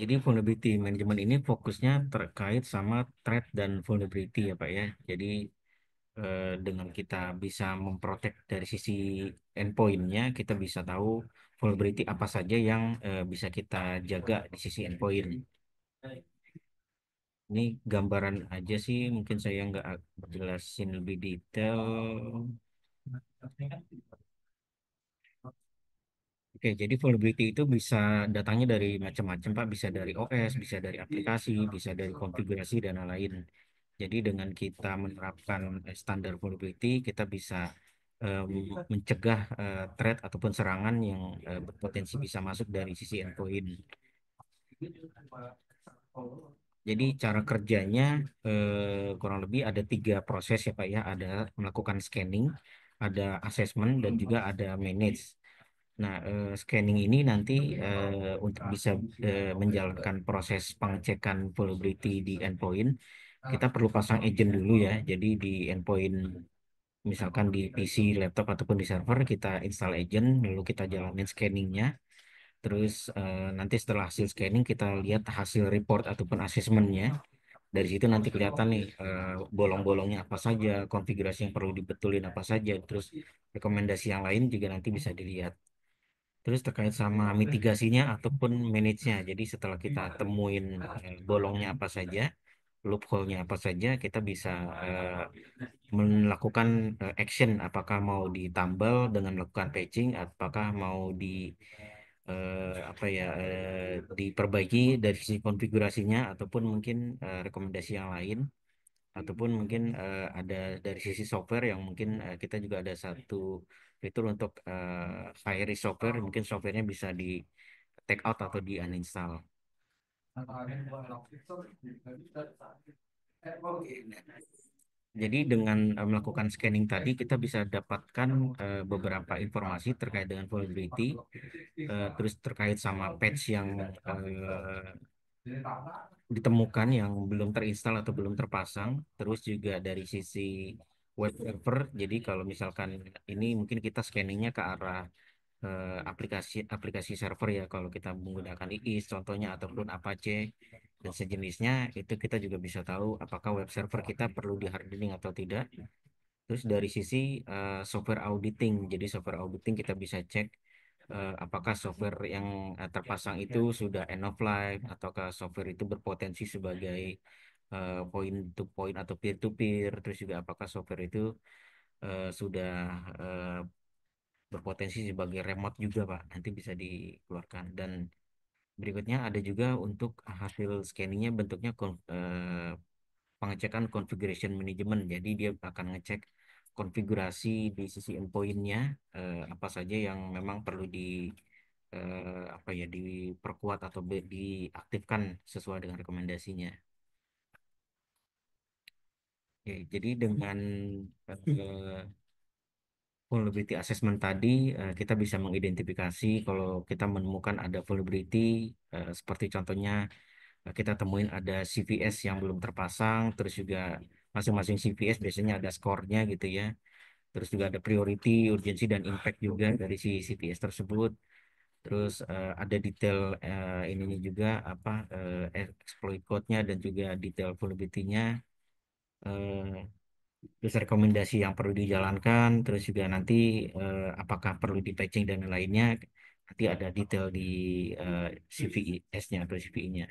Jadi vulnerability management ini fokusnya terkait sama threat dan vulnerability ya Pak ya. Jadi dengan kita bisa memprotek dari sisi endpointnya, kita bisa tahu vulnerability apa saja yang bisa kita jaga di sisi endpoint. Ini gambaran aja sih, mungkin saya nggak jelasin lebih detail. Oke, jadi vulnerability itu bisa datangnya dari macam-macam, Pak. Bisa dari OS, bisa dari aplikasi, bisa dari konfigurasi, dan lain-lain. Jadi dengan kita menerapkan standar vulnerability, kita bisa em, mencegah threat ataupun serangan yang berpotensi bisa masuk dari sisi endpoint. Jadi cara kerjanya kurang lebih ada tiga proses ya Pak ya. Ada melakukan scanning, ada assessment, dan juga ada manage. Nah, scanning ini nanti untuk bisa menjalankan proses pengecekan vulnerability di endpoint, kita perlu pasang agent dulu ya. Jadi di endpoint, misalkan di PC, laptop, ataupun di server, kita install agent, lalu kita jalanin scanningnya. Terus nanti setelah hasil scanning, kita lihat hasil report ataupun assessmentnya. Dari situ nanti kelihatan nih bolong-bolongnya apa saja, konfigurasi yang perlu dibetulin apa saja, terus rekomendasi yang lain juga nanti bisa dilihat. Terus terkait sama mitigasinya ataupun manage-nya. Jadi setelah kita temuin bolongnya apa saja, loophole-nya apa saja, kita bisa eh, melakukan action. Apakah mau ditambal dengan melakukan patching, apakah mau apa ya diperbaiki dari sisi konfigurasinya, ataupun mungkin rekomendasi yang lain, ataupun mungkin ada dari sisi software yang mungkin kita juga ada satu fitur untuk high risk software, mungkin softwarenya bisa di take out atau di uninstall. Jadi dengan melakukan scanning tadi, kita bisa dapatkan beberapa informasi terkait dengan vulnerability, terus terkait sama patch yang ditemukan yang belum terinstall atau belum terpasang, terus juga dari sisi web server. Jadi kalau misalkan ini mungkin kita scanningnya ke arah aplikasi aplikasi server ya, kalau kita menggunakan IIS contohnya ataupun Apache dan sejenisnya, itu kita juga bisa tahu apakah web server kita perlu di hardening atau tidak. Terus dari sisi software auditing, jadi software auditing kita bisa cek apakah software yang terpasang itu sudah end of life, ataukah software itu berpotensi sebagai point to point atau peer to peer. Terus juga apakah software itu sudah eh, berpotensi sebagai remote juga, Pak. Nanti bisa dikeluarkan. Dan berikutnya ada juga untuk hasil scanningnya bentuknya pengecekan configuration management. Jadi dia akan ngecek konfigurasi di sisi endpointnya apa saja yang memang perlu apa ya diperkuat atau diaktifkan sesuai dengan rekomendasinya. Oke, jadi dengan eh, vulnerability assessment tadi, kita bisa mengidentifikasi kalau kita menemukan ada vulnerability, seperti contohnya kita temuin ada CVS yang belum terpasang, terus juga masing-masing CVS biasanya ada skornya gitu ya. Terus juga ada priority, urgensi, dan impact juga dari si CVS tersebut. Terus ada detail ininya juga apa exploit code-nya dan juga detail vulnerability-nya. eh, Terus rekomendasi yang perlu dijalankan, terus juga nanti apakah perlu di patching dan lainnya. Nanti ada detail di CVS-nya atau CVI-nya.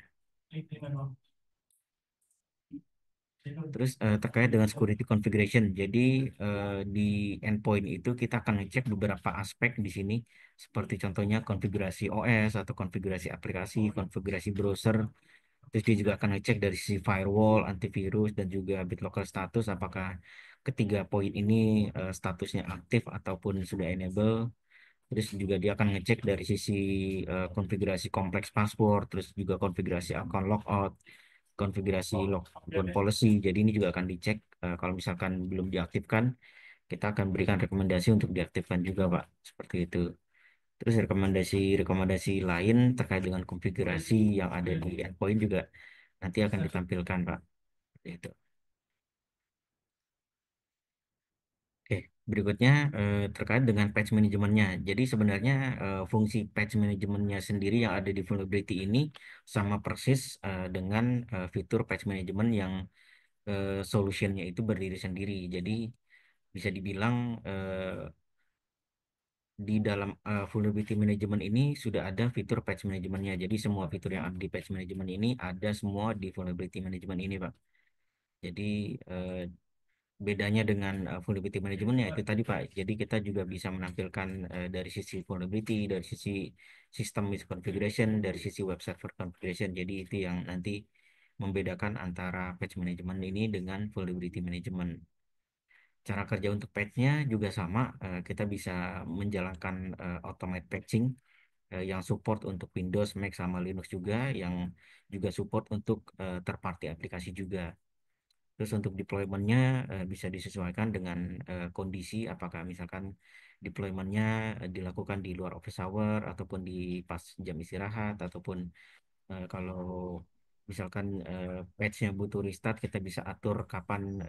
Terus terkait dengan security configuration, jadi di endpoint itu kita akan ngecek beberapa aspek di sini, seperti contohnya konfigurasi OS atau konfigurasi aplikasi, konfigurasi browser. Terus dia juga akan ngecek dari sisi firewall, antivirus, dan juga BitLocker status, apakah ketiga poin ini statusnya aktif ataupun sudah enable. Terus juga dia akan ngecek dari sisi konfigurasi kompleks password, terus juga konfigurasi account logout, konfigurasi lockdown policy. Jadi ini juga akan dicek kalau misalkan belum diaktifkan, kita akan berikan rekomendasi untuk diaktifkan juga, Pak. Seperti itu. Terus rekomendasi-rekomendasi lain terkait dengan konfigurasi yang ada di endpoint juga nanti akan ditampilkan, Pak. Seperti itu. Oke. Berikutnya terkait dengan patch manajemennya. Jadi sebenarnya fungsi patch manajemennya sendiri yang ada di vulnerability ini sama persis dengan fitur patch management yang solutionnya itu berdiri sendiri. Jadi bisa dibilang di dalam vulnerability management ini sudah ada fitur patch manajemennya. Jadi semua fitur yang ada di patch management ini ada semua di vulnerability management ini, Pak. Jadi eh, bedanya dengan vulnerability management ya itu tadi Pak. Jadi kita juga bisa menampilkan dari sisi vulnerability, dari sisi sistem misconfiguration, dari sisi web server configuration. Jadi itu yang nanti membedakan antara patch management ini dengan vulnerability management. Cara kerja untuk patch-nya juga sama. Kita bisa menjalankan automate patching yang support untuk Windows, Mac, sama Linux juga, yang juga support untuk third party aplikasi juga. Terus untuk deployment-nya bisa disesuaikan dengan kondisi, apakah misalkan deployment-nya dilakukan di luar office hour, ataupun di pas jam istirahat, ataupun kalau misalkan patch-nya butuh restart, kita bisa atur kapan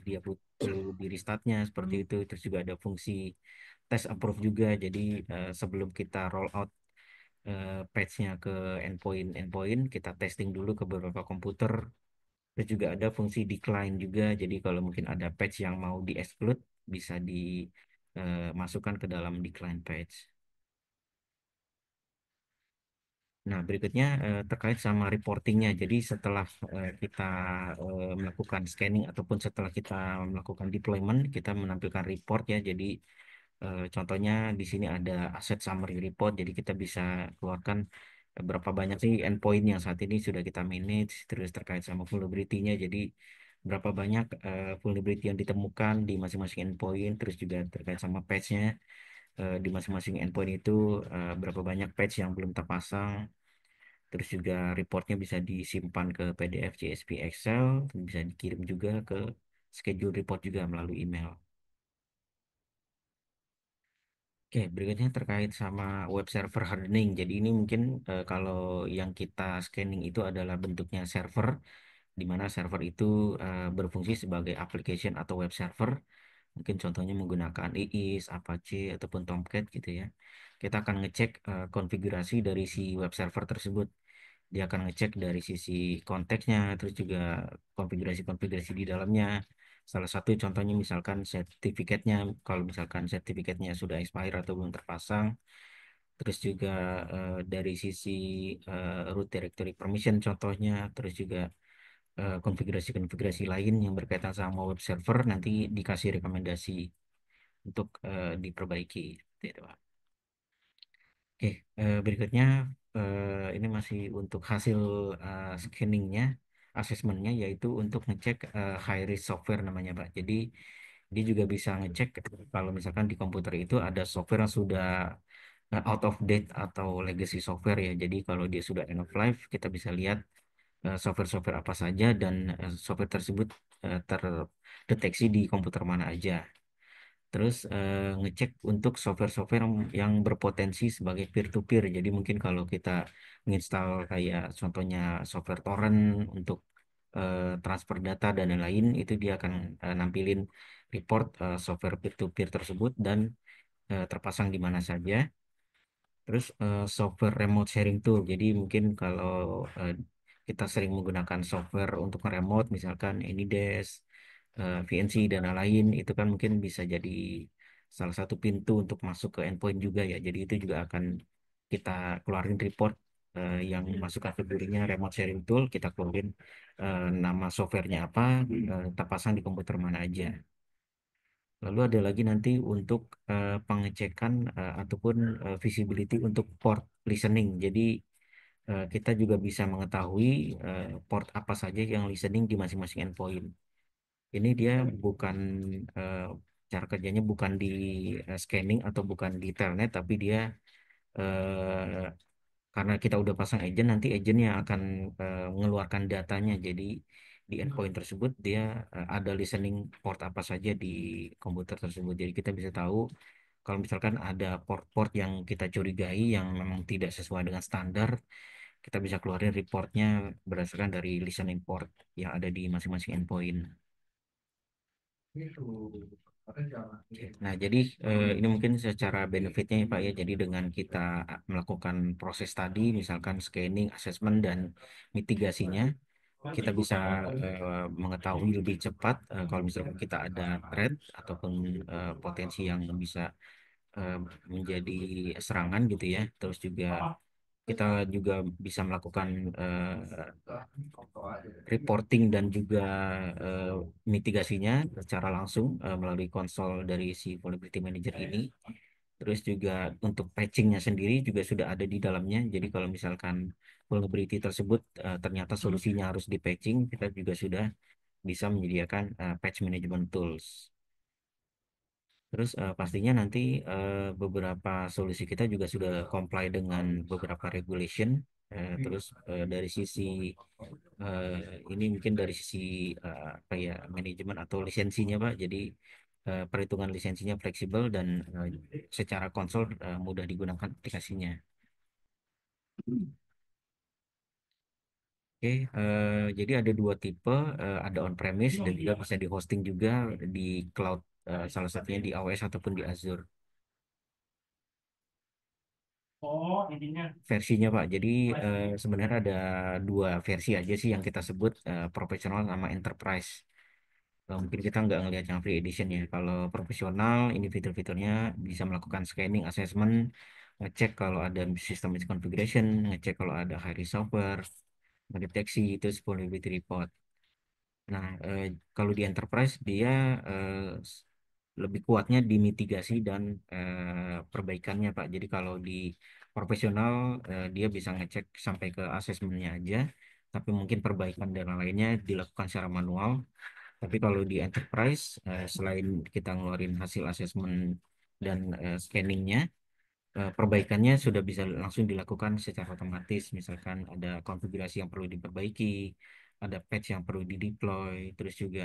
dia butuh di restart-nya, seperti itu. Terus juga ada fungsi test approve juga, jadi sebelum kita roll out patch-nya ke endpoint-endpoint, kita testing dulu ke beberapa komputer. Terus juga ada fungsi decline juga. Jadi kalau mungkin ada patch yang mau di-exclude, bisa dimasukkan ke dalam decline patch. Nah, berikutnya terkait sama reportingnya. Jadi setelah kita melakukan scanning ataupun setelah kita melakukan deployment, kita menampilkan report ya. Jadi contohnya di sini ada asset summary report. Jadi kita bisa keluarkan berapa banyak sih endpoint yang saat ini sudah kita manage, terus terkait sama vulnerability-nya. Jadi berapa banyak vulnerability yang ditemukan di masing-masing endpoint, terus juga terkait sama patch-nya di masing-masing endpoint itu berapa banyak patch yang belum terpasang. Terus juga reportnya bisa disimpan ke PDF, CSV, Excel, bisa dikirim juga ke schedule report juga melalui email. Oke, berikutnya terkait sama web server hardening. Jadi ini mungkin kalau yang kita scanning itu adalah bentuknya server, di mana server itu berfungsi sebagai application atau web server. Mungkin contohnya menggunakan IIS, Apache, ataupun Tomcat gitu ya. Kita akan ngecek konfigurasi dari si web server tersebut. Dia akan ngecek dari sisi konteksnya, terus juga konfigurasi-konfigurasi di dalamnya. Salah satu contohnya misalkan sertifikatnya, kalau misalkan sertifikatnya sudah expire atau belum terpasang, terus juga dari sisi root directory permission contohnya, terus juga konfigurasi-konfigurasi lain yang berkaitan sama web server nanti dikasih rekomendasi untuk diperbaiki. Seperti itu, Pak. Oke, berikutnya ini masih untuk hasil scanningnya, asesmennya, yaitu untuk ngecek high risk software namanya, Pak. Jadi dia juga bisa ngecek kalau misalkan di komputer itu ada software yang sudah out of date atau legacy software ya. Jadi kalau dia sudah end of life, kita bisa lihat software-software apa saja dan software tersebut terdeteksi di komputer mana aja. Terus ngecek untuk software-software yang berpotensi sebagai peer-to-peer. Jadi mungkin kalau kita menginstal kayak contohnya software torrent untuk transfer data dan lain-lain, itu dia akan nampilin report software peer-to-peer tersebut dan terpasang di mana saja. Terus software remote sharing tool. Jadi mungkin kalau eh, kita sering menggunakan software untuk remote, misalkan AnyDesk, VNC dan lain-lain, itu kan mungkin bisa jadi salah satu pintu untuk masuk ke endpoint juga ya. Jadi itu juga akan kita keluarin report yang masuk kategorinya remote sharing tool, kita keluarin nama softwarenya apa, terpasang di komputer mana aja. Lalu ada lagi nanti untuk pengecekan ataupun visibility untuk port listening. Jadi kita juga bisa mengetahui port apa saja yang listening di masing-masing endpoint. Ini dia bukan eh, cara kerjanya bukan di scanning atau bukan di telnet, tapi dia eh, karena kita udah pasang agent, nanti agent yang akan mengeluarkan datanya. Jadi di endpoint tersebut dia ada listening port apa saja di komputer tersebut. Jadi kita bisa tahu kalau misalkan ada port-port yang kita curigai yang memang tidak sesuai dengan standar, kita bisa keluarin reportnya berdasarkan dari listening port yang ada di masing-masing endpoint. Gitu. Oke. Nah, jadi ini mungkin secara benefitnya ya Pak ya. Jadi dengan kita melakukan proses tadi, misalkan scanning, assessment, dan mitigasinya, kita bisa mengetahui lebih cepat kalau misalkan kita ada threat ataupun potensi yang bisa eh, menjadi serangan gitu ya. Terus juga kita juga bisa melakukan reporting dan juga eh, mitigasinya secara langsung melalui konsol dari si Vulnerability Manager ini. Terus juga untuk patchingnya sendiri juga sudah ada di dalamnya. Jadi kalau misalkan vulnerability tersebut ternyata solusinya harus di patching, kita juga sudah bisa menyediakan patch management tools. Terus pastinya nanti beberapa solusi kita juga sudah comply dengan beberapa regulation. Terus dari sisi ini mungkin dari sisi apa ya manajemen atau lisensinya Pak. Jadi perhitungan lisensinya fleksibel dan secara konsol mudah digunakan aplikasinya. Oke, jadi ada dua tipe, ada on-premise dan juga bisa di hosting juga di cloud, salah satunya di AWS ataupun di Azure. Versinya Pak, jadi sebenarnya ada dua versi aja sih yang kita sebut profesional sama enterprise. Mungkin kita nggak ngelihat yang free edition ya. Kalau profesional, ini fitur-fiturnya bisa melakukan scanning, assessment, ngecek kalau ada system misconfiguration, ngecek kalau ada high risk software, mendeteksi itu vulnerability report. Nah, kalau di enterprise dia eh, s- lebih kuatnya di mitigasi dan perbaikannya, Pak. Jadi kalau di profesional dia bisa ngecek sampai ke asesmennya aja, tapi mungkin perbaikan dan lainnya dilakukan secara manual. Tapi kalau di enterprise, selain kita ngeluarin hasil asesmen dan scanningnya, perbaikannya sudah bisa langsung dilakukan secara otomatis. Misalkan ada konfigurasi yang perlu diperbaiki, ada patch yang perlu di-deploy, terus juga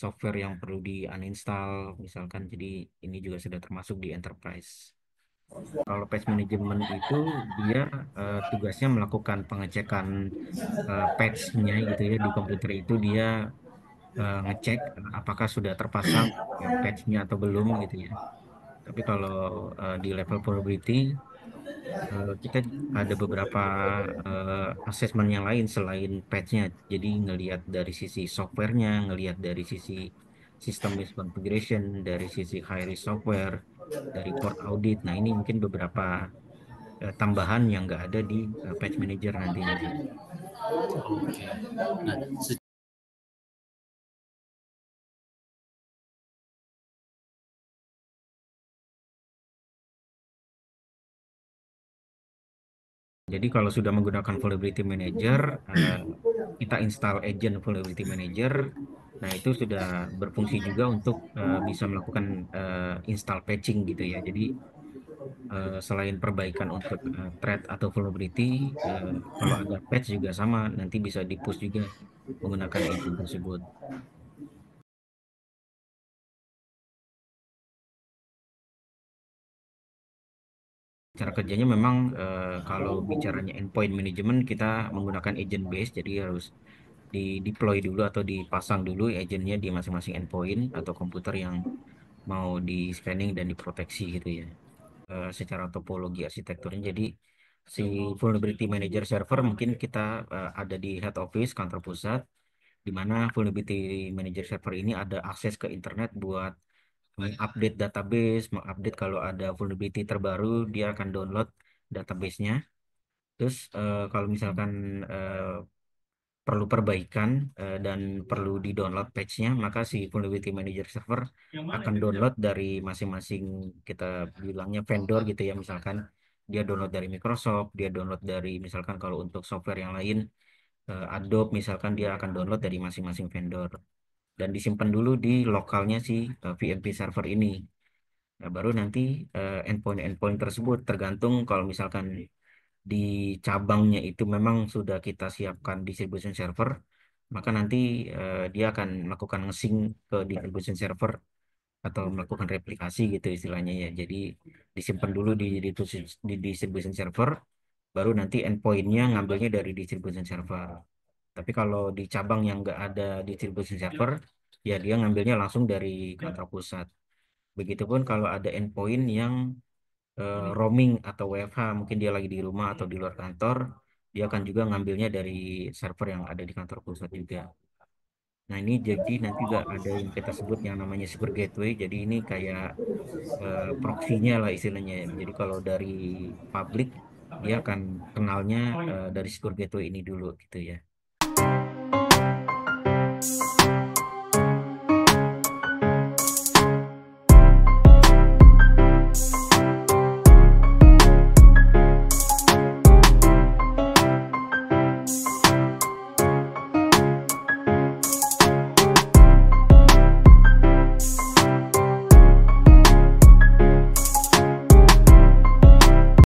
software yang perlu di-uninstall, misalkan. Jadi ini juga sudah termasuk di enterprise. Kalau patch management itu dia tugasnya melakukan pengecekan patch-nya gitu ya di komputer itu dia ngecek apakah sudah terpasang patch-nya atau belum gitu ya. Tapi kalau di level probability kita ada beberapa asesmen yang lain selain patch-nya. Jadi ngelihat dari sisi softwarenya, ngelihat dari sisi sistem misconfiguration, dari sisi high risk software, dari port audit. Nah ini mungkin beberapa tambahan yang nggak ada di patch manager nantinya. Oke. Nah, Jadi kalau sudah menggunakan Vulnerability Manager, eh, kita install agent Vulnerability Manager. Nah, itu sudah berfungsi juga untuk bisa melakukan install patching gitu ya. Jadi selain perbaikan untuk threat atau vulnerability, eh, kalau ada patch juga sama, nanti bisa di-push juga menggunakan agent tersebut. Cara kerjanya memang kalau bicaranya endpoint management kita menggunakan agent base, jadi harus di deploy dulu atau dipasang dulu agentnya di masing-masing endpoint atau komputer yang mau di scanning dan diproteksi gitu ya. Secara topologi arsitekturnya jadi si vulnerability manager server mungkin kita ada di head office kantor pusat di mana vulnerability manager server ini ada akses ke internet buat mengupdate database, mengupdate kalau ada vulnerability terbaru dia akan download databasenya. Terus kalau misalkan perlu perbaikan dan perlu di-download patch-nya, maka si Vulnerability Manager Server akan download dari masing-masing kita bilangnya vendor gitu ya, misalkan dia download dari Microsoft, dia download dari misalkan kalau untuk software yang lain Adobe misalkan dia akan download dari masing-masing vendor dan disimpan dulu di lokalnya si VMP server ini. Nah, baru nanti endpoint-endpoint tersebut tergantung kalau misalkan di cabangnya itu memang sudah kita siapkan distribution server, maka nanti dia akan melakukan nge-sync ke distribution server atau melakukan replikasi gitu istilahnya ya. Jadi disimpan dulu di distribution server, baru nanti endpointnya ngambilnya dari distribution server. Tapi kalau di cabang yang nggak ada distribution server, ya dia ngambilnya langsung dari kantor pusat. Begitupun kalau ada endpoint yang roaming atau WFH, mungkin dia lagi di rumah atau di luar kantor, dia akan juga ngambilnya dari server yang ada di kantor pusat juga. Nah, ini jadi nanti juga ada yang kita sebut yang namanya super gateway. Jadi ini kayak proksinya lah istilahnya. Jadi kalau dari publik, dia akan kenalnya dari super gateway ini dulu gitu ya.